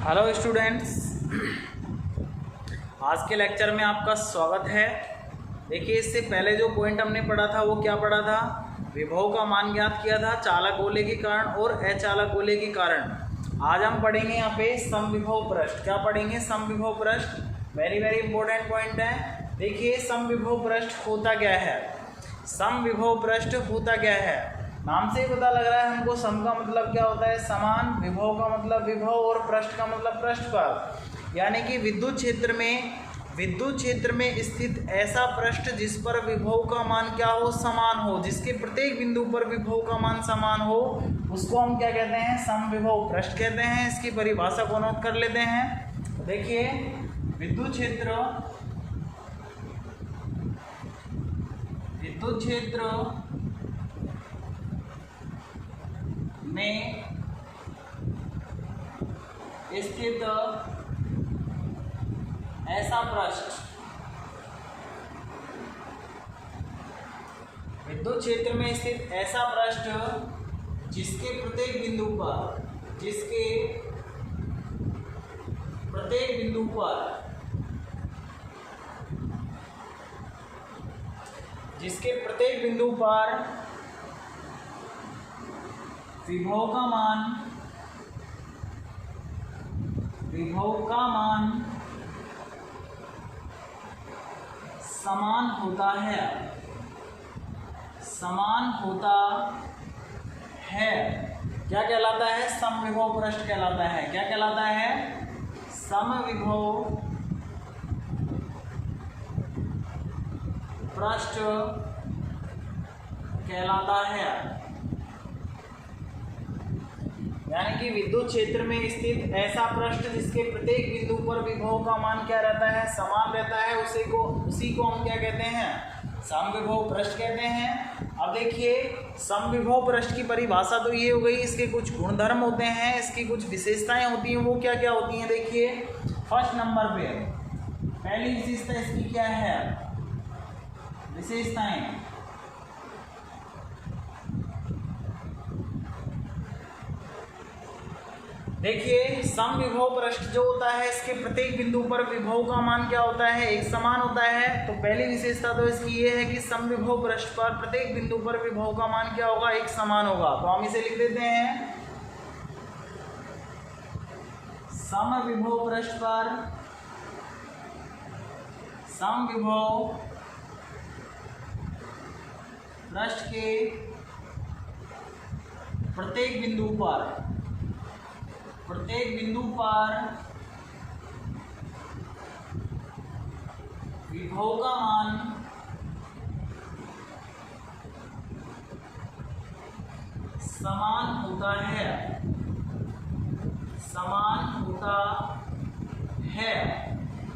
Hello students, आज के lecture में आपका स्वागत है। देखिए, इससे पहले जो पॉइंट हमने पढ़ा था वो क्या पढ़ा था? विभव का मान ज्ञात किया था चालक गोले के कारण और अचालक गोले के कारण। आज हम पढ़ेंगे यहाँ पे समविभव पृष्ठ। क्या पढ़ेंगे? समविभव पृष्ठ। वेरी वेरी इंपॉर्टेंट पॉइंट है। देखिए, समविभव पृष्ठ होता क्या है? समविभव पृष्ठ होता क्या है? नाम से ही पता लग रहा है हमको। सम का मतलब क्या होता है? समान। विभव का मतलब विभव और पृष्ठ का मतलब पृष्ठ पर। यानी कि विद्युत क्षेत्र में स्थित ऐसा पृष्ठ जिस पर विभव का मान क्या हो? समान हो। जिसके प्रत्येक बिंदु पर विभव का मान समान हो, उसको हम क्या कहते हैं? समविभव पृष्ठ कहते हैं। इसकी परिभाषा को नोट कर लेते हैं। देखिए, विद्युत क्षेत्र में स्थित ऐसा पृष्ठ, विद्युत क्षेत्र में स्थित ऐसा पृष्ठ जिसके प्रत्येक बिंदु पर विभव का मान समान होता है, क्या कहलाता है? समविभव पृष्ठ कहलाता है। क्या कहलाता है? समविभव पृष्ठ कहलाता है। यानी कि विद्युत क्षेत्र में स्थित ऐसा पृष्ठ जिसके प्रत्येक बिंदु पर विभव का मान क्या रहता है? समान रहता है। उसी को हम क्या कहते हैं? समविभव पृष्ठ कहते हैं। अब देखिए, समविभव पृष्ठ की परिभाषा तो ये हो गई। इसके कुछ गुणधर्म होते हैं, इसकी कुछ विशेषताएं होती हैं। वो क्या क्या होती हैं? देखिए, फर्स्ट नंबर पे पहली विशेषता इसकी क्या है? विशेषताएं। देखिए, समविभव पृष्ठ जो होता है, इसके प्रत्येक बिंदु पर विभव का मान क्या होता है? एक समान होता है। तो पहली विशेषता तो इसकी ये है कि समविभव पृष्ठ पर प्रत्येक बिंदु पर विभव का मान क्या होगा? एक समान होगा। तो हम इसे लिख देते हैं, समविभव पृष्ठ पर समविभव पृष्ठ के प्रत्येक बिंदु पर विभव का मान समान होता है।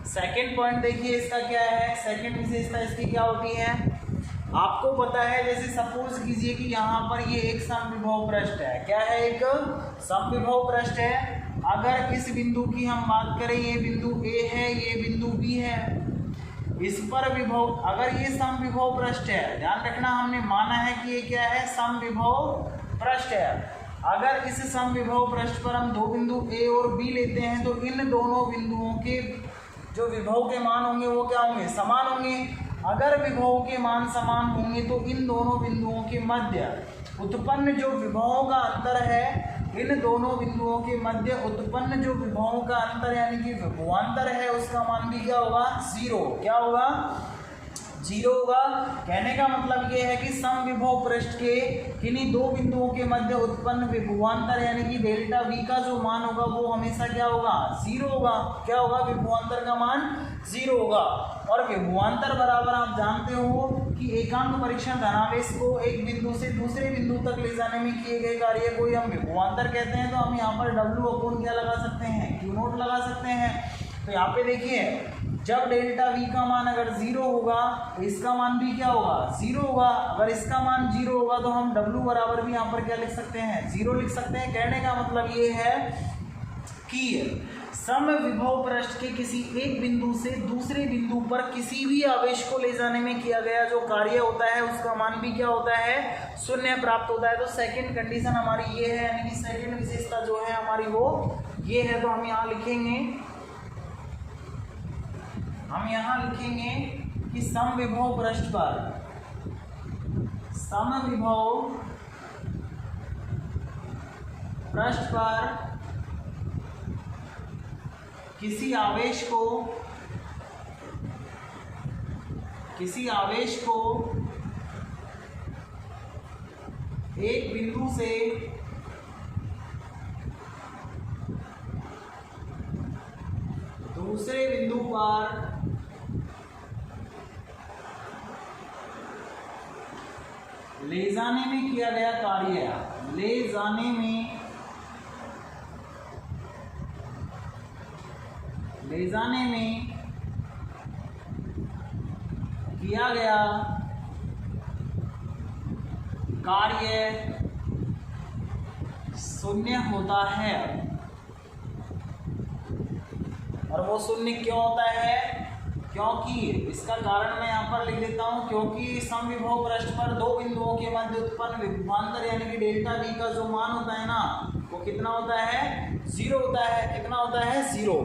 सेकंड पॉइंट देखिए, इसका क्या है? सेकंड विशेषता इसकी क्या होती है? आपको पता है, जैसे सपोज कीजिए कि यहाँ पर ये एक समविभव पृष्ठ है। क्या है? एक समविभव पृष्ठ है। अगर इस बिंदु की हम बात करें, ये बिंदु A है, ये बिंदु B है। इस पर विभव, अगर ये समविभव पृष्ठ है, ध्यान रखना, हमने माना है कि ये क्या है? समविभव पृष्ठ है। अगर इस समविभव पृष्ठ पर हम दो बिंदु A और B लेते हैं, तो इन दोनों बिंदुओं के जो विभव के मान होंगे वो क्या होंगे? समान होंगे। अगर विभव के मान समान होंगे तो इन दोनों बिंदुओं के मध्य उत्पन्न जो विभवों का अंतर है, इन दोनों बिंदुओं के मध्य उत्पन्न जो विभवों का अंतर यानी कि विभवांतर है, उसका मान भी क्या होगा? जीरो। क्या होगा? जीरो होगा। कहने का मतलब ये है कि समविभव पृष्ठ के किन्हीं दो बिंदुओं के मध्य उत्पन्न विभवांतर यानी कि डेल्टा V का जो मान होगा वो हमेशा क्या होगा? जीरो होगा। क्या होगा? विभवांतर का मान जीरो होगा। और विभवांतर बराबर आप जानते हो कि एकांक परीक्षण धनावेश को एक बिंदु से दूसरे बिंदु तक ले जाने में किए गए कार्य को ही हम विभवांतर कहते हैं। तो हम यहाँ पर W अपॉन क्या लगा सकते हैं? Q नोट लगा सकते हैं। तो यहाँ पे देखिए, जब डेल्टा V का मान अगर जीरो होगा तो इसका मान भी क्या होगा? जीरो होगा। अगर इसका मान जीरो होगा तो हम W बराबर भी यहाँ पर क्या लिख सकते हैं? जीरो लिख सकते हैं। कहने का मतलब ये है कि समविभव पृष्ठ के किसी एक बिंदु से दूसरे बिंदु पर किसी भी आवेश को ले जाने में किया गया जो कार्य होता है उसका मान भी क्या होता है, शून्य प्राप्त होता है। तो सेकंड कंडीशन हमारी ये है, यानी कि सेकंड विशेषता जो है हमारी वो ये है। तो हम यहाँ लिखेंगे कि समविभव पृष्ठ पर किसी आवेश को एक बिंदु से दूसरे बिंदु पर ले जाने में किया गया कार्य, ले जाने में किया गया कार्य शून्य होता है। और वो शून्य क्यों होता है, क्योंकि इसका कारण मैं यहाँ पर लिख देता हूँ, क्योंकि समविभव पृष्ठ पर दो बिंदुओं के मध्य उत्पन्न विभवांतर यानी कि डेल्टा V का जो मान होता है ना वो कितना होता है, 0 होता है। कितना होता है, 0।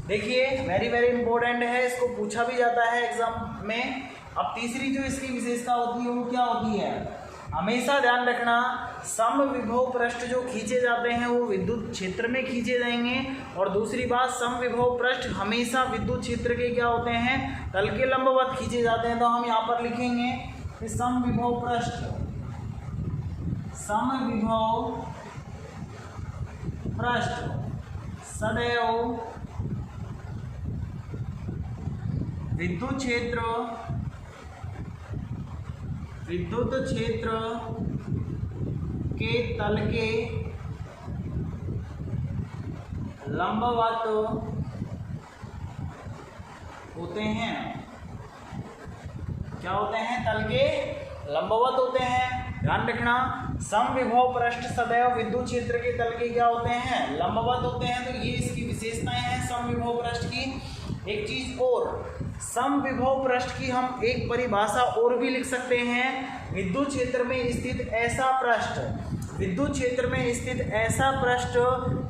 देखिए वेरी वेरी इंपॉर्टेंट है, इसको पूछा भी जाता है एग्जाम में। अब तीसरी जो इसकी विशेषता होती है वो क्या होती है, हमेशा ध्यान रखना समविभव पृष्ठ जो खींचे जाते हैं वो विद्युत क्षेत्र में खींचे जाएंगे। और दूसरी बात, समविभव पृष्ठ हमेशा विद्युत क्षेत्र के क्या होते हैं, तल के लंबवत खींचे जाते हैं। तो हम यहाँ पर लिखेंगे कि समविभव पृष्ठ सदैव विद्युत क्षेत्र के तल के लंबवत होते हैं। क्या होते हैं, तल के लंबवत होते हैं। ध्यान रखना, समविभव पृष्ठ सदैव विद्युत क्षेत्र के तल के क्या होते हैं, लंबवत होते हैं। तो ये इसकी विशेषताएं हैं समविभव पृष्ठ की। एक चीज और, समविभव पृष्ठ की हम एक परिभाषा और भी लिख सकते हैं, विद्युत क्षेत्र में स्थित ऐसा पृष्ठ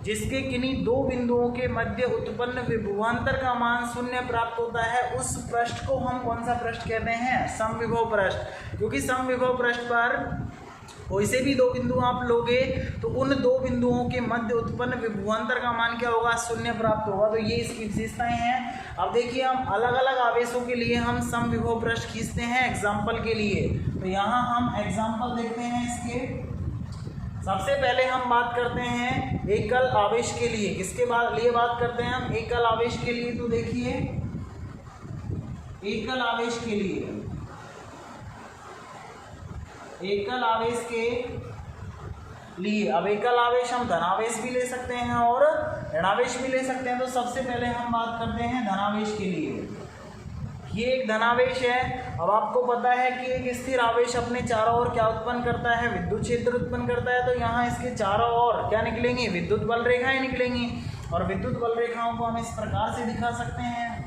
जिसके किन्हीं दो बिंदुओं के मध्य उत्पन्न विभवांतर का मान शून्य प्राप्त होता है, उस पृष्ठ को हम कौन सा पृष्ठ कहते हैं, समविभव पृष्ठ। क्योंकि समविभव पृष्ठ पर कोई से भी दो बिंदु आप लोगे तो उन दो बिंदुओं के मध्य उत्पन्न विभवांतर का मान क्या होगा, शून्य प्राप्त होगा। तो ये इसकी विशेषताएं हैं। अब देखिए हम अलग अलग आवेशों के लिए हम समविभव पृष्ठ खींचते हैं एग्जाम्पल के लिए। तो यहाँ हम एग्जाम्पल देखते हैं इसके। सबसे पहले हम बात करते हैं एकल आवेश के लिए। किसके लिए बात करते हैं हम, एकल आवेश के लिए। तो देखिए एकल आवेश के लिए, अब एकल आवेश हम धनावेश भी ले सकते हैं और ऋणावेश भी ले सकते हैं। तो सबसे पहले हम बात करते हैं धनावेश के लिए। ये एक धनावेश है। अब आपको पता है कि एक स्थिर आवेश अपने चारों ओर क्या उत्पन्न करता है, विद्युत क्षेत्र उत्पन्न करता है। तो यहाँ इसके चारों ओर क्या निकलेंगी, विद्युत बल रेखाएं निकलेंगी। और विद्युत बल रेखाओं को हम इस प्रकार से दिखा सकते हैं।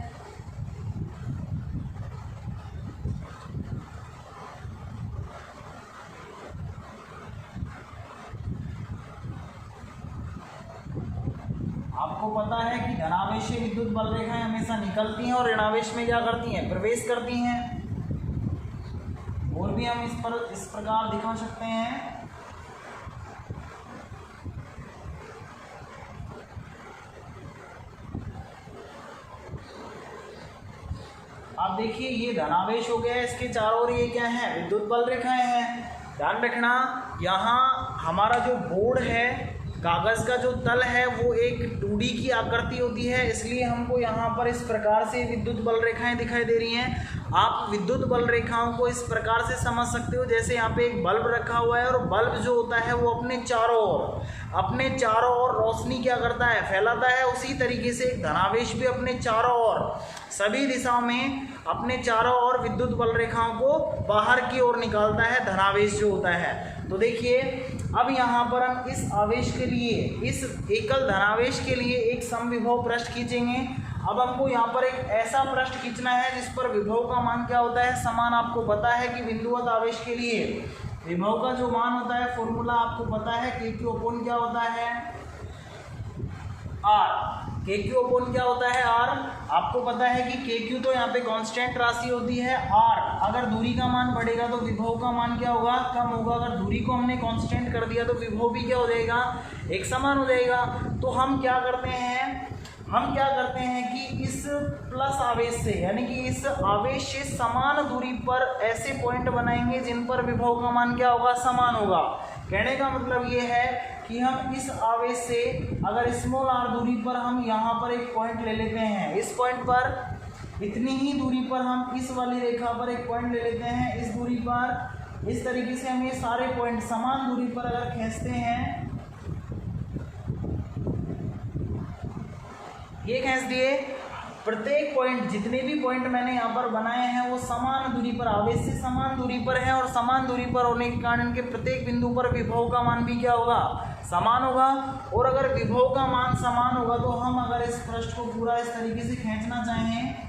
आपको पता है कि धनावेश से विद्युत बल रेखाएं हमेशा निकलती हैं और ऋणावेश में क्या करती हैं, प्रवेश करती हैं। और भी हम इस प्रकार दिखा सकते हैं। अब देखिए ये धनावेश हो गया, इसके चारों ओर ये क्या है, विद्युत बल रेखाएं हैं। ध्यान रखना, यहाँ हमारा जो बोर्ड है, कागज़ का जो तल है वो एक 2D की आकृति होती है, इसलिए हमको यहाँ पर इस प्रकार से विद्युत बल रेखाएं दिखाई दे रही हैं। आप विद्युत बल रेखाओं को इस प्रकार से समझ सकते हो, जैसे यहाँ पे एक बल्ब रखा हुआ है और बल्ब जो होता है वो अपने चारों ओर रोशनी क्या करता है, फैलाता है। उसी तरीके से एक धनावेश भी अपने चारों ओर सभी दिशाओं में अपने चारों ओर विद्युत बल रेखाओं को बाहर की ओर निकालता है, धनावेश जो होता है। तो देखिए अब यहाँ पर हम इस आवेश के लिए, इस एकल धनावेश के लिए एक समविभव पृष्ठ खींचेंगे। अब हमको यहाँ पर एक ऐसा पृष्ठ खींचना है जिस पर विभव का मान क्या होता है, समान। आपको पता है कि बिंदुवत आवेश के लिए विभव का जो मान होता है, फॉर्मूला आपको पता है, KQ अपॉन क्या होता है, R। KQ अपॉन क्या होता है, R। आपको पता है कि KQ तो यहाँ पे कांस्टेंट राशि होती है, R अगर दूरी का मान बढ़ेगा तो विभव का मान क्या होगा, कम होगा। अगर दूरी को हमने कांस्टेंट कर दिया तो विभव भी क्या हो जाएगा, एक समान हो जाएगा। तो हम क्या करते हैं कि इस प्लस आवेश से, यानी कि इस आवेश से समान दूरी पर ऐसे पॉइंट बनाएंगे जिन पर विभव का मान क्या होगा, समान होगा। कहने का मतलब ये है कि हम इस आवेश से अगर स्मॉल r दूरी पर हम यहाँ पर एक पॉइंट ले लेते हैं, इस पॉइंट पर इतनी ही दूरी पर हम इस वाली रेखा पर एक पॉइंट ले लेते हैं, इस दूरी पर, इस तरीके से हम ये सारे पॉइंट समान दूरी पर अगर खींचते हैं, ये खींच दिए, प्रत्येक पॉइंट, जितने भी पॉइंट मैंने यहाँ पर बनाए हैं वो समान दूरी पर, आवेश से समान दूरी पर है, और समान दूरी पर होने के कारण इनके प्रत्येक बिंदु पर विभव का मान भी क्या होगा, समान होगा। और अगर विभव का मान समान होगा तो हम अगर इस पृष्ठ को पूरा इस तरीके से खींचना चाहें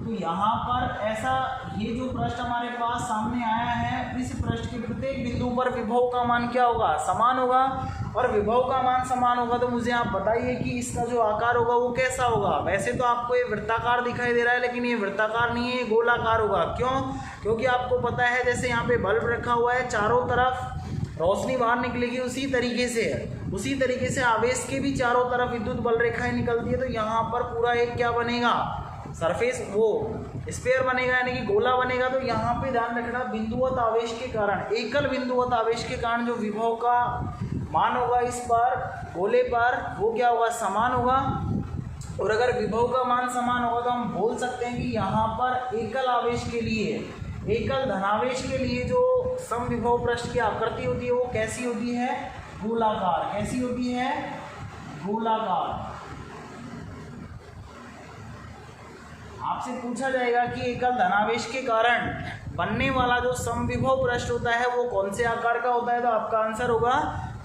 तो यहाँ पर ऐसा, ये जो पृष्ठ हमारे पास सामने आया है, इस पृष्ठ के प्रत्येक बिंदु पर विभव का मान क्या होगा, समान होगा। और विभव का मान समान होगा तो मुझे आप बताइए कि इसका जो आकार होगा वो कैसा होगा। वैसे तो आपको ये वृत्ताकार दिखाई दे रहा है, लेकिन ये वृत्ताकार नहीं है, ये गोलाकार होगा। क्यों? क्योंकि आपको पता है जैसे यहाँ पे बल्ब रखा हुआ है, चारों तरफ रोशनी बाहर निकलेगी, उसी तरीके से आवेश के भी चारों तरफ विद्युत बल रेखाएं निकलती है। तो यहाँ पर पूरा एक क्या बनेगा, सरफेस, वो स्फीयर बनेगा, यानी कि गोला बनेगा। तो यहाँ पे ध्यान रखना, बिंदुवत आवेश के कारण, एकल बिंदुवत आवेश के कारण जो विभव का मान होगा इस पर, गोले पर, वो क्या होगा, समान होगा। और अगर विभव का मान समान होगा तो हम बोल सकते हैं कि यहाँ पर एकल आवेश के लिए, एकल धनावेश के लिए जो समविभव पृष्ठ की आकृति होती है वो कैसी होती है, गोलाकार। कैसी होती है, गोलाकार। आपसे पूछा जाएगा कि एकल धनावेश के कारण बनने वाला जो समविभव पृष्ठ होता है वो कौन से आकार का होता है, तो आपका आंसर होगा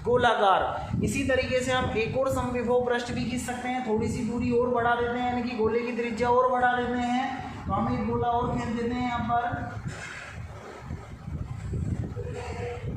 गोलाकार। इसी तरीके से हम एक और समविभव पृष्ठ भी खींच सकते हैं, थोड़ी सी दूरी और बढ़ा देते हैं, यानी कि गोले की त्रिज्या और बढ़ा देते हैं, तो हम एक गोला और खींच देते हैं। यहाँ पर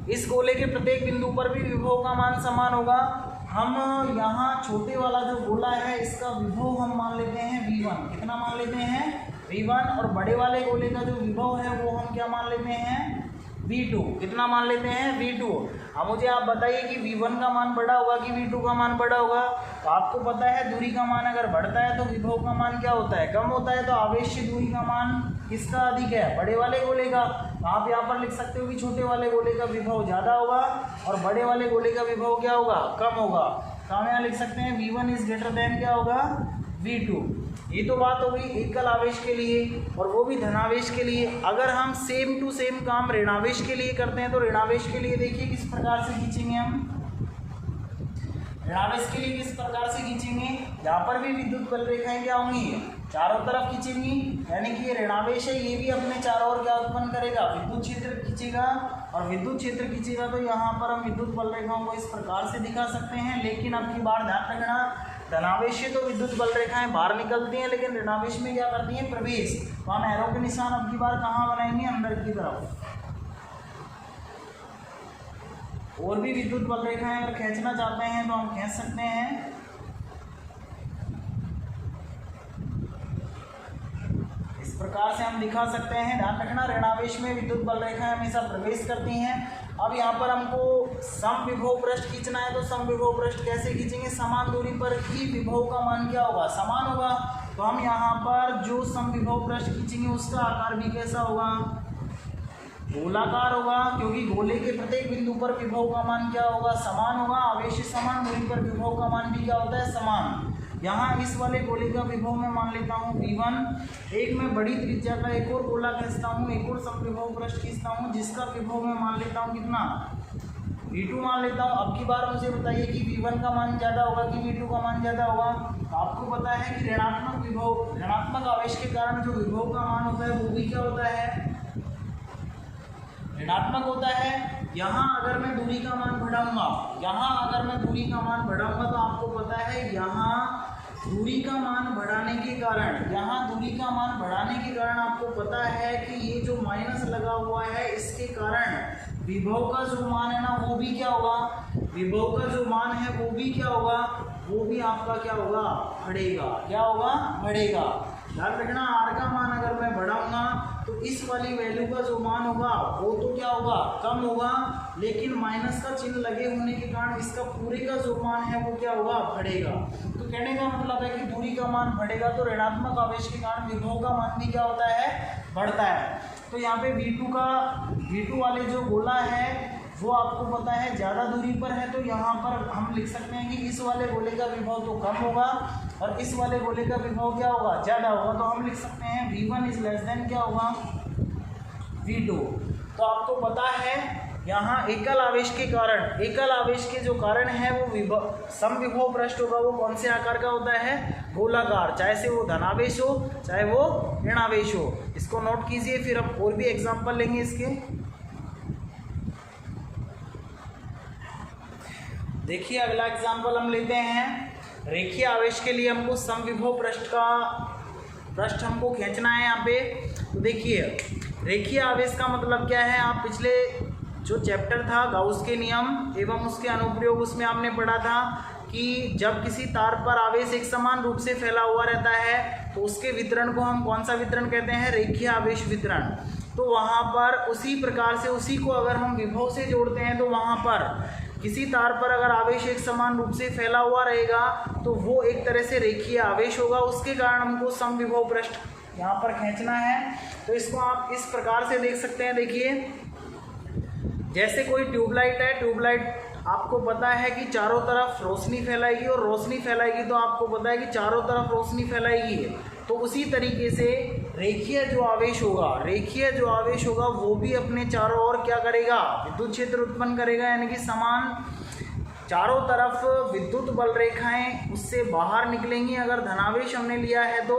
इस गोले के प्रत्येक बिंदु पर भी विभव का मान समान होगा। हम यहाँ छोटे वाला जो गोला है इसका विभव हम मान लेते हैं V1। कितना मान लेते हैं, V1। और बड़े वाले गोले का जो विभव है वो हम क्या मान लेते हैं, V2। कितना मान लेते हैं, V2। अब मुझे आप बताइए कि V1 का मान बड़ा होगा कि V2 का मान बड़ा होगा। तो आपको पता है दूरी का मान अगर बढ़ता है तो विभव का मान क्या होता है, कम होता है। तो आवेश से दूरी का मान किसका अधिक है, बड़े वाले गोले का। तो आप यहाँ पर लिख सकते हो कि छोटे वाले गोले का विभव ज़्यादा होगा और बड़े वाले गोले का विभव क्या होगा, कम होगा। तो हम यहाँ लिख सकते हैं V1 इज ग्रेटर देन क्या होगा, V2। ये तो बात हो गई एकल आवेश के लिए, और वो भी धनावेश के लिए। अगर हम सेम टू सेम काम ऋणावेश के लिए करते हैं तो ऋणावेश के लिए देखिए किस प्रकार से खींचेंगे हम। ऋणावेश के लिए किस प्रकार से खींचेंगे, यहाँ पर भी विद्युत बल रेखाएं क्या होंगी, चारों तरफ खींचेंगी, यानी कि ये ऋणावेश है, ये भी अपने चारों ओर क्या उत्पन्न करेगा, विद्युत क्षेत्र खींचेगा। और विद्युत क्षेत्र खींचेगा तो यहाँ पर हम विद्युत बल रेखाओं को इस प्रकार से दिखा सकते हैं। लेकिन अब की बार ध्यान रखना, धनावेश से तो विद्युत बल रेखाएं बाहर निकलती हैं, लेकिन ऋणावेश में क्या करती हैं, प्रवेश। तो हम एरो के निशान अब की बार कहाँ बनाएंगे, अंदर की तरफ। और भी विद्युत बल रेखाएं अगर खींचना चाहते हैं तो हम खींच सकते हैं। इस प्रकार से हम दिखा सकते हैं। ध्यान रखना, ऋणावेश में विद्युत बल रेखाएं हमेशा प्रवेश करती हैं। अब यहाँ पर हमको समविभव पृष्ठ खींचना है, तो समविभव पृष्ठ कैसे खींचेंगे, समान दूरी पर ही विभव का मान क्या होगा, समान होगा। तो हम यहाँ पर जो समविभव पृष्ठ खींचेंगे उसका आकार भी कैसा होगा, गोलाकार होगा, क्योंकि गोले के प्रत्येक बिंदु पर विभव का मान क्या होगा, समान होगा। आवेश से समान दूरी पर विभव का मान भी क्या होता है, समान। यहाँ इस वाले गोले का विभव मैं मान लेता हूँ V1। एक मैं बड़ी त्रिज्या का एक और गोला खींचता हूँ, एक और समविभव पृष्ठ खींचता हूँ, जिसका विभव मैं मान लेता हूँ कितना, V2 मान लेता हूँ। अब की बार मुझे बताइए कि V1 का मान ज़्यादा होगा कि V2 का मान ज़्यादा होगा। तो आपको पता है कि ऋणात्मक आवेश के कारण जो विभव का मान होता है वो भी क्या होता है, ऋणात्मक होता है। यहाँ अगर मैं दूरी का मान बढ़ाऊंगा, तो आपको पता है यहाँ दूरी का मान बढ़ाने के कारण आपको पता है कि ये जो माइनस लगा हुआ है इसके कारण विभव का जो मान है ना वो भी क्या होगा, वो भी आपका क्या होगा, बढ़ेगा। ध्यान रखना, आर का मान अगर मैं बढ़ाऊंगा तो इस वाली वैल्यू का जो मान होगा वो तो क्या होगा, कम होगा, लेकिन माइनस का चिन्ह लगे होने के कारण इसका पूरे का जो मान है वो क्या होगा, बढ़ेगा। तो कहने का मतलब है कि दूरी का मान बढ़ेगा तो ऋणात्मक आवेश के कारण विभव का मान भी क्या होता है, बढ़ता है। तो यहाँ पे V2 वाले जो गोला है वो आपको पता है ज़्यादा दूरी पर है, तो यहाँ पर हम लिख सकते हैं कि इस वाले गोले का विभव तो कम होगा और इस वाले गोले का विभव क्या होगा, ज़्यादा होगा। तो हम लिख सकते हैं V1 इज लेस देन क्या होगा, V2। तो आपको पता है यहाँ एकल आवेश के जो कारण है वो समविभव पृष्ठ होगा, वो कौन से आकार का होता है, गोलाकार, चाहे से वो धनावेश हो चाहे वो ऋणावेश हो। इसको नोट कीजिए, फिर हम और भी एग्जाम्पल लेंगे इसके। देखिए अगला एग्जाम्पल हम लेते हैं, रेखीय आवेश के लिए हमको समविभव पृष्ठ हमको खींचना है यहाँ पे। तो देखिए रेखीय आवेश का मतलब क्या है, आप पिछले जो चैप्टर था गाउस के नियम एवं उसके अनुप्रयोग, उसमें आपने पढ़ा था कि जब किसी तार पर आवेश एक समान रूप से फैला हुआ रहता है तो उसके वितरण को हम कौन सा वितरण कहते हैं, रेखीय आवेश वितरण। तो वहाँ पर उसी प्रकार से उसी को अगर हम विभव से जोड़ते हैं तो वहाँ पर किसी तार पर अगर आवेश एक समान रूप से फैला हुआ रहेगा तो वो एक तरह से रेखीय आवेश होगा, उसके कारण हमको समविभव पृष्ठ यहाँ पर खींचना है। तो इसको आप इस प्रकार से देख सकते हैं। देखिए जैसे कोई ट्यूबलाइट है, ट्यूबलाइट आपको पता है कि चारों तरफ रोशनी फैलाएगी और रोशनी फैलाएगी तो आपको पता है कि चारों तरफ रोशनी फैलाएगी। तो उसी तरीके से रेखीय जो आवेश होगा वो भी अपने चारों ओर क्या करेगा, विद्युत क्षेत्र उत्पन्न करेगा, यानी कि समान चारों तरफ विद्युत बल रेखाएं उससे बाहर निकलेंगी। अगर धनावेश हमने लिया है तो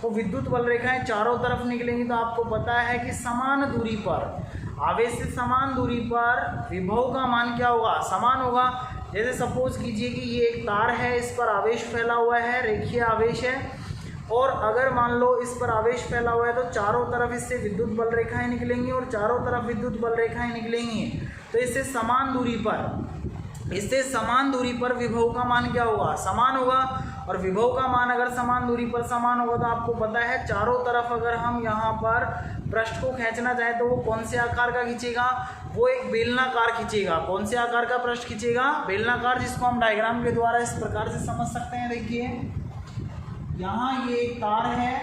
विद्युत बल रेखाएं चारों तरफ निकलेंगी। तो आपको पता है कि समान दूरी पर, आवेश से समान दूरी पर विभव का मान क्या होगा, समान होगा। जैसे सपोज कीजिए कि ये एक तार है, इस पर आवेश फैला हुआ है, रेखीय आवेश है, और अगर मान लो इस पर आवेश फैला हुआ है तो चारों तरफ इससे विद्युत बल रेखाएं निकलेंगी और चारों तरफ विद्युत बल रेखाएं निकलेंगी। तो इससे समान दूरी पर विभव का मान क्या होगा, समान होगा। और विभव का मान अगर समान दूरी पर समान होगा तो आपको पता है चारों तरफ अगर हम यहाँ पर पृष्ठ को खींचना चाहें तो वो कौन से आकार का खींचेगा, वो एक बेलनाकार खींचेगा। कौन से आकार का पृष्ठ खींचेगा, बेलनाकार, जिसको हम डायग्राम के द्वारा इस प्रकार से समझ सकते हैं। देखिए यहाँ ये एक तार है,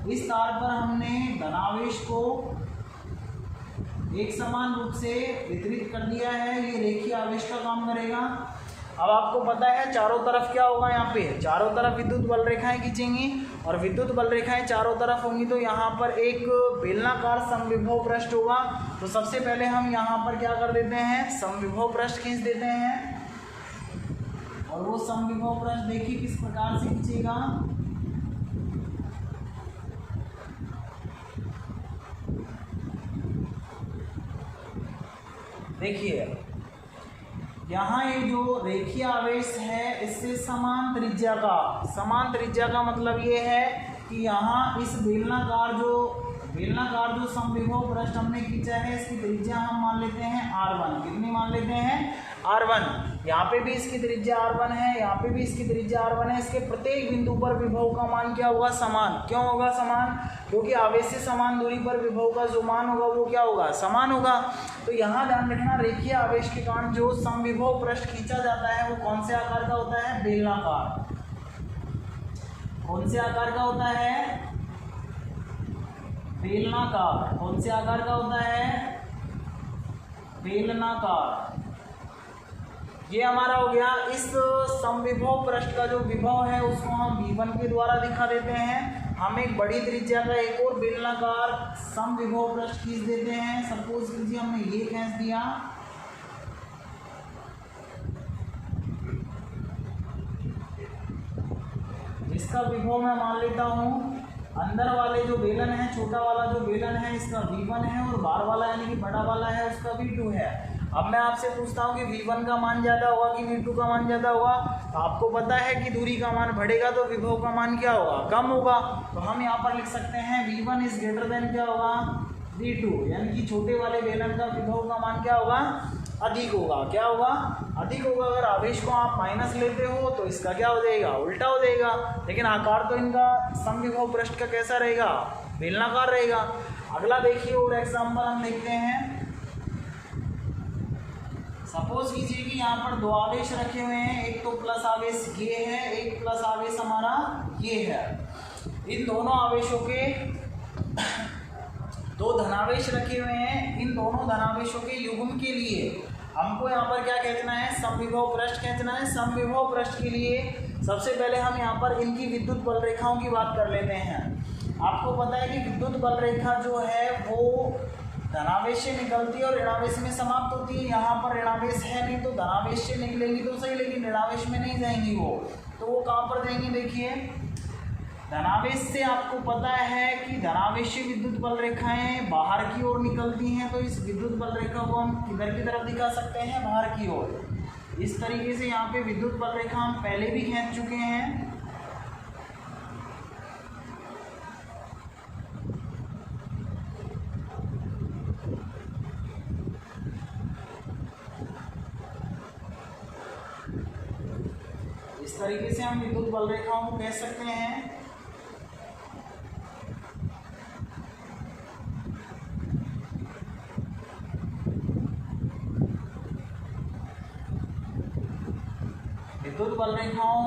इस तार पर हमने धनावेश को एक समान रूप से वितरित कर दिया है, ये रेखीय आवेश का काम करेगा। अब आपको पता है चारों तरफ क्या होगा, यहाँ पे चारों तरफ विद्युत बल रेखाएं खींचेंगी और विद्युत बल रेखाएं चारों तरफ होंगी तो यहाँ पर एक बेलनाकार समविभव पृष्ठ होगा। तो सबसे पहले हम यहाँ पर क्या कर देते हैं, समविभव पृष्ठ खींच देते हैं। और वो समविभव पृष्ठ देखिए किस प्रकार से खींचेगा। देखिए यहाँ ये जो रेखीय आवेश है इससे समान त्रिज्या का मतलब ये है कि यहाँ इस बेलनाकार जो समविभव पृष्ठ हमने खींचा है इसकी त्रिज्या हम मान लेते हैं R1। कितनी मान लेते हैं, R1। यहाँ पे भी इसकी त्रिज्या R1 है, यहाँ पे भी इसकी त्रिज्या R1 है। इसके प्रत्येक बिंदु पर विभव का मान क्या होगा, समान। क्यों होगा समान, क्योंकि आवेश से समान दूरी पर विभव का जो मान होगा वो क्या होगा, समान होगा। तो यहाँ ध्यान रखना, रेखीय आवेश के कारण जो समविभव पृष्ठ खींचा जाता है वो कौन से आकार का होता है, बेलनाकार। कौन से आकार का होता है, बेलनाकार। कौन से आकार का होता है, बेलनाकार। ये हमारा हो गया। इस समविभव पृष्ठ का जो विभव है उसको हम V1 के द्वारा दिखा देते हैं। हम एक बड़ी त्रिज्या का एक और बेलनाकार समविभव पृष्ठ खींच देते हैं। सपोज कीजिए हमने ये खींच दिया इसका विभव मैं मान लेता हूँ, अंदर वाले जो बेलन है, छोटा वाला जो बेलन है इसका V1 है और बाहर वाला यानी कि बड़ा वाला है उसका V2 है। अब मैं आपसे पूछता हूँ कि V1 का मान ज़्यादा होगा कि V2 का मान ज़्यादा होगा। तो आपको पता है कि दूरी का मान बढ़ेगा तो विभव का मान क्या होगा, कम होगा। तो हम यहाँ पर लिख सकते हैं V1 इज ग्रेटर देन क्या होगा, V2, यानी कि छोटे वाले बेलन का विभव का मान क्या होगा, अधिक होगा। क्या होगा, अधिक होगा। अगर आवेश को आप माइनस लेते हो तो इसका क्या हो जाएगा, उल्टा हो जाएगा। लेकिन आकार तो इनका समविभव पृष्ठ का कैसा रहेगा, बेलनाकार रहेगा। अगला देखिए और एग्जाम्पल हम देखते हैं। सपोज कीजिए कि यहाँ पर दो आवेश रखे हुए हैं, एक तो प्लस आवेश ये है, एक प्लस आवेश हमारा ये है। इन दोनों आवेशों के दो धनावेश रखे हुए हैं। इन दोनों धनावेशों के युग्म के लिए हमको यहाँ पर क्या खींचना है, समविभव पृष्ठ खींचना है। समविभव पृष्ठ के लिए सबसे पहले हम यहाँ पर इनकी विद्युत बल रेखाओं की बात कर लेते हैं। आपको पता है कि विद्युत बल रेखा जो है वो धनावेश से निकलती है और ऋणावेश में समाप्त होती है। यहाँ पर ऋणावेश है नहीं तो धनावेश से निकलेंगी तो सही, लेकिन ऋणावेश में नहीं जाएंगी वो। तो वो कहाँ पर जाएंगी, देखिए धनावेश से आपको पता है कि धनावेश विद्युत बल रेखाएं बाहर की ओर निकलती हैं। तो इस विद्युत बल रेखा को हम किधर की तरफ दिखा सकते हैं, बाहर की ओर। इस तरीके से यहाँ पे विद्युत बल रेखा हम पहले भी खींच चुके हैं। इस तरीके से हम विद्युत बल रेखाओं को कह सकते हैं। विद्युत बल रेखाओं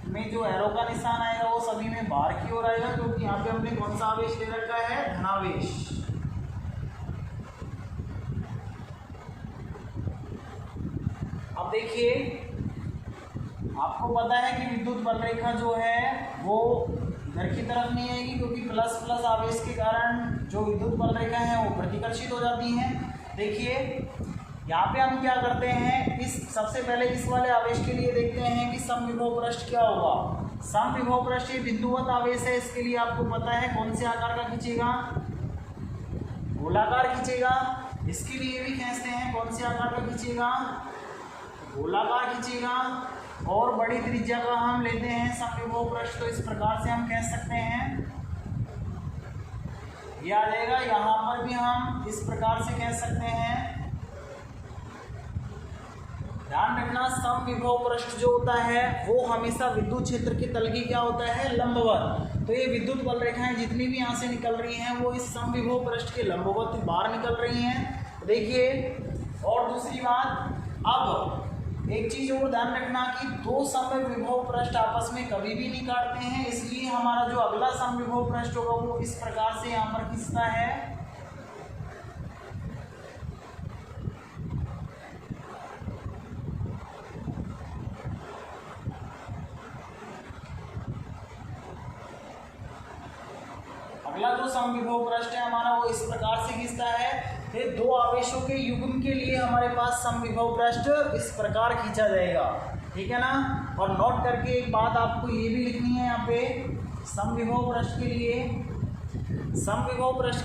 में जो एरो का निशान आएगा वो सभी में बाहर की ओर आएगा, क्योंकि यहाँ पे हमने कौन सा आवेश ले रखा है, धनावेश। अब देखिए आपको पता है कि विद्युत बल रेखा जो है वो इधर की तरफ नहीं आएगी, क्योंकि प्लस प्लस आवेश के कारण जो विद्युत बल रेखा है वो प्रतिकर्षित हो जाती हैं। देखिए यहाँ पे हम क्या करते हैं, इस सबसे पहले इस वाले आवेश के लिए देखते हैं कि समविभव पृष्ठ क्या होगा। समविभव पृष्ठ ये बिंदुवत आवेश है, इसके लिए आपको पता है कौन से आकार का खींचेगा, गोलाकार खींचेगा। इसके लिए भी खींचते हैं, कौन से आकार का खींचेगा, गोलाकार खींचेगा। और बड़ी त्रिज्या का हम लेते हैं समविभव पृष्ठ, तो इस प्रकार से हम कह सकते हैं, ये आ जाएगा। यहाँ पर भी हम इस प्रकार से कह सकते हैं। ध्यान रखना समविभव पृष्ठ जो होता है वो हमेशा विद्युत क्षेत्र के तल की क्या होता है, लंबवत। तो ये विद्युत बल रेखाएं जितनी भी यहाँ से निकल रही हैं वो इस समविभव पृष्ठ के लंबवत बाहर निकल रही हैं। देखिए और दूसरी बात, अब एक चीज और ध्यान रखना कि दो समविभव पृष्ठ आपस में कभी भी नहीं काटते हैं, इसलिए हमारा जो अगला समविभव पृष्ठ होगा वो इस प्रकार से यहाँ पर खींचता है। अगला जो समविभव पृष्ठ है हमारा वो इस प्रकार से खींचता है। फिर दो आवेशों के युग्म के लिए हमारे पास समविभव पृष्ठ इस प्रकार खींचा जाएगा, ठीक है ना। और नोट करके एक बात आपको ये भी लिखनी है यहाँ पे, समविभव पृष्ठ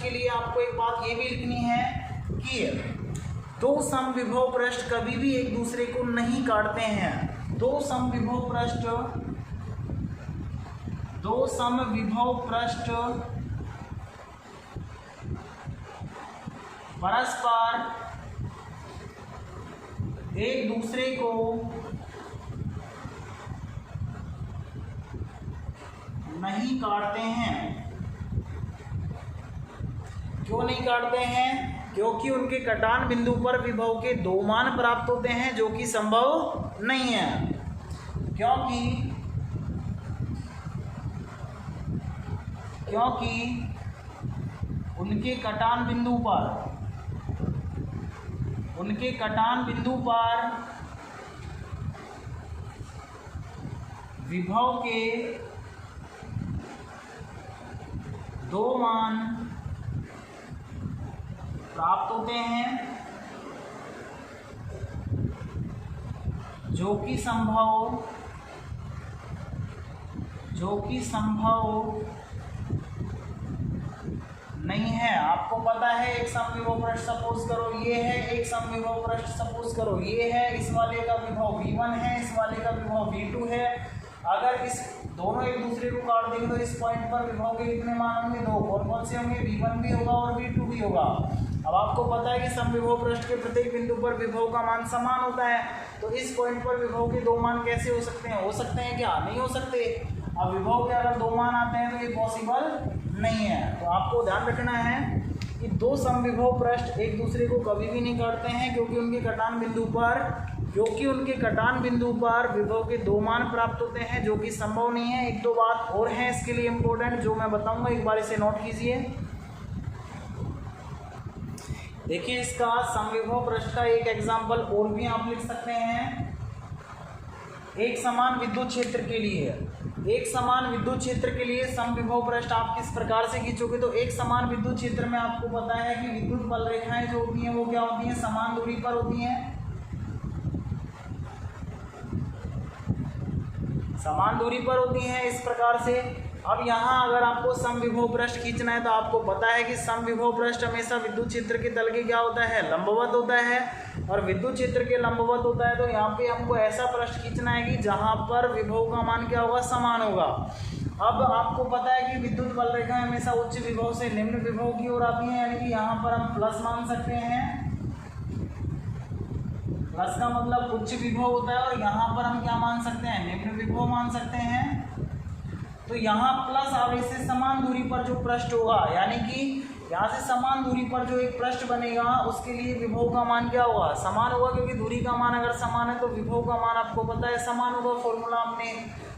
के लिए आपको एक बात ये भी लिखनी है कि दो समविभव पृष्ठ कभी भी एक दूसरे को नहीं काटते हैं। दो समविभव पृष्ठ परस्पर एक दूसरे को नहीं काटते हैं। क्यों नहीं काटते हैं? क्योंकि उनके कटान बिंदु पर विभव के दो मान प्राप्त होते हैं, जो कि संभव नहीं है। क्योंकि उनके कटान बिंदु पर विभव के दो मान प्राप्त होते हैं, जो कि जो कि संभव नहीं है। आपको पता है एक समविभव पृष्ठ सपोज करो ये है, एक समविभव पृष्ठ सपोज करो ये है, इस वाले का विभव V1 है, इस वाले का विभव V2 है। अगर इस दोनों एक दूसरे को काट देंगे तो इस पॉइंट पर विभव के कितने मान होंगे? दो। कौन कौन से होंगे? V1 भी होगा और V2 भी होगा। अब आपको पता है कि समविभव पृष्ठ के प्रत्येक बिंदु पर विभव का मान समान होता है, तो इस पॉइंट पर विभव के दो मान कैसे हो सकते हैं? हो सकते हैं क्या? नहीं हो सकते। अब विभव के अगर दो मान आते हैं तो ये पॉसिबल नहीं है। तो आपको ध्यान रखना है कि दो समविभव पृष्ठ एक दूसरे को कभी भी नहीं काटते हैं, क्योंकि उनके कटान बिंदु पर विभव के दो मान प्राप्त होते हैं, जो कि संभव नहीं है। एक दो बात और है इसके लिए इम्पोर्टेंट जो मैं बताऊंगा, एक बार इसे नोट कीजिए। देखिए इसका समविभव पृष्ठ का एक एग्जाम्पल और भी आप लिख सकते हैं। एक समान विद्युत क्षेत्र के लिए समविभव पृष्ठ आप किस प्रकार से खींचोगे? तो एक समान विद्युत क्षेत्र में आपको पता है कि विद्युत बल रेखाएं जो होती हैं वो क्या होती हैं? समान दूरी पर होती हैं। समान दूरी पर होती हैं इस प्रकार से। अब यहाँ अगर आपको समविभव पृष्ठ खींचना है तो आपको पता है कि समविभव पृष्ठ हमेशा विद्युत क्षेत्र के तल के क्या होता है? लंबवत होता है। और विद्युत क्षेत्र के लंबवत होता है तो यहाँ पे हमको ऐसा पृष्ठ खींचना है कि जहाँ पर विभव का मान क्या होगा? समान होगा। अब आपको पता है कि विद्युत बल रेखाएं हमेशा उच्च विभव से निम्न विभव की ओर आती हैं, यानी कि यहाँ पर हम प्लस मान सकते हैं। प्लस का मतलब उच्च विभव होता है, और यहाँ पर हम क्या मान सकते हैं? निम्न विभव मान सकते हैं। तो यहाँ प्लस आवेश से समान दूरी पर जो पृष्ठ होगा, यानी कि यहाँ से समान दूरी पर जो एक पृष्ठ बनेगा उसके लिए विभव का मान क्या होगा? समान होगा, क्योंकि दूरी का मान अगर समान है तो विभव का मान आपको पता है समान होगा। फॉर्मूला हमने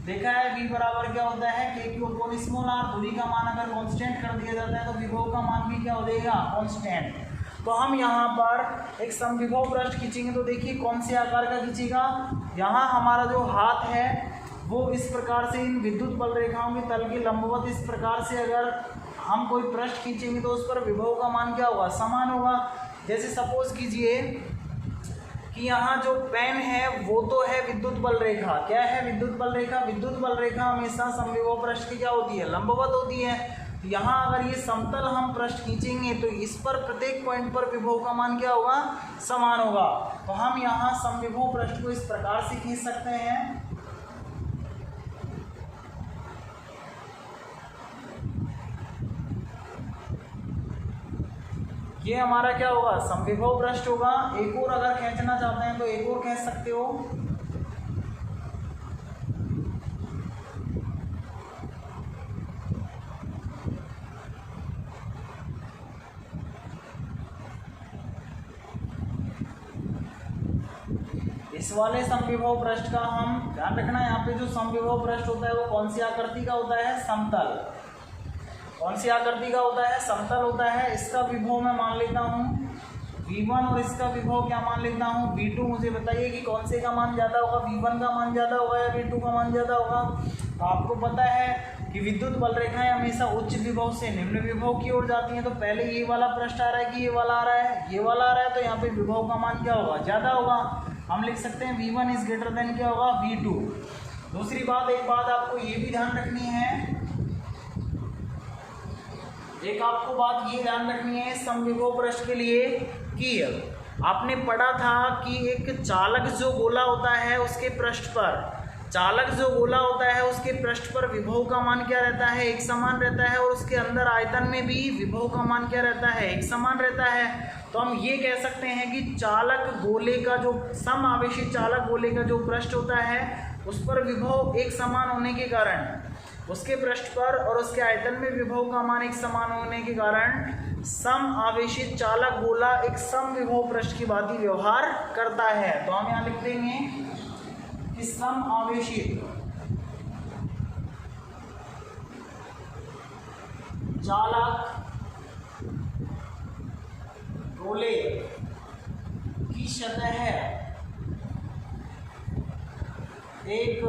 देखा है, V बराबर क्या होता है? KQ upon small r। दूरी का मान अगर कांस्टेंट कर दिया जाता है तो विभव का मान भी क्या हो जाएगा? कांस्टेंट। तो हम यहाँ पर एक समविभव पृष्ठ खींचेंगे तो देखिए कौन से आकार का खींचेगा। यहाँ हमारा जो हाथ है वो इस प्रकार से इन विद्युत बल रेखाओं के तल के लंबवत इस प्रकार से अगर हम कोई पृष्ठ खींचेंगे तो उस पर विभव का मान क्या होगा? समान होगा। जैसे सपोज कीजिए कि यहाँ जो पेन है वो तो है विद्युत बल रेखा। क्या है? विद्युत बल रेखा। विद्युत बल रेखा हमेशा समविभव पृष्ठ की क्या होती है? लंबवत होती है। यहाँ अगर ये समतल हम पृष्ठ खींचेंगे तो इस पर प्रत्येक पॉइंट पर विभव का मान क्या होगा? समान होगा। तो हम यहाँ समविभव पृष्ठ को इस प्रकार से खींच सकते हैं। ये हमारा क्या होगा? समविभव पृष्ठ होगा। एक और अगर खींचना चाहते हैं तो एक और खींच सकते हो। इस वाले समविभव पृष्ठ का हम ध्यान रखना है, यहाँ पे जो समविभव पृष्ठ होता है वो कौन सी आकृति का होता है? समतल। कौन सी आकृति का होता है? समतल होता है। इसका विभव मैं मान लेता हूँ V1 और इसका विभव क्या मान लेता हूँ? V2। मुझे बताइए कि कौन से का मान ज़्यादा होगा? V1 का मान ज़्यादा होगा या V2 का मान ज़्यादा होगा? तो आपको पता है कि विद्युत बल रेखाएं हमेशा उच्च विभव से निम्न विभव की ओर जाती हैं। तो पहले ये वाला पृष्ठ आ रहा है कि ये वाला आ रहा है? ये वाला आ रहा है, तो यहाँ पे विभव का मान क्या होगा? ज़्यादा होगा। हम लिख सकते हैं V1 इज ग्रेटर देन क्या होगा? V2। दूसरी बात, एक बात आपको ये भी ध्यान रखनी है, एक आपको बात ये ध्यान रखनी है समविभव पृष्ठ के लिए कि आपने पढ़ा था कि एक चालक जो गोला होता है उसके पृष्ठ पर विभव का मान क्या रहता है? एक समान रहता है। और उसके अंदर आयतन में भी विभव का मान क्या रहता है? एक समान रहता है। तो हम ये कह सकते हैं कि चालक गोले का जो समआवेशित चालक गोले का जो पृष्ठ होता है उस पर विभव एक समान होने के कारण, उसके पृष्ठ पर और उसके आयतन में विभव का मान एक समान होने के कारण सम आवेशित चालक गोला एक सम विभव पृष्ठ की भांति व्यवहार करता है। तो हम यहाँ लिख देंगे कि सम आवेशित चालक गोले की सतह एक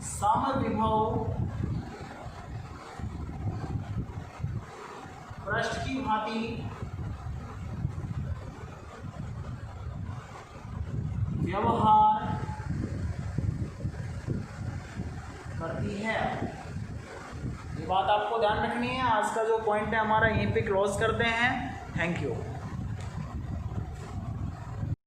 समविभव पृष्ठ की भांति व्यवहार करती है। ये बात आपको ध्यान रखनी है। आज का जो पॉइंट है हमारा यहीं पे क्लोज करते हैं। Thank you.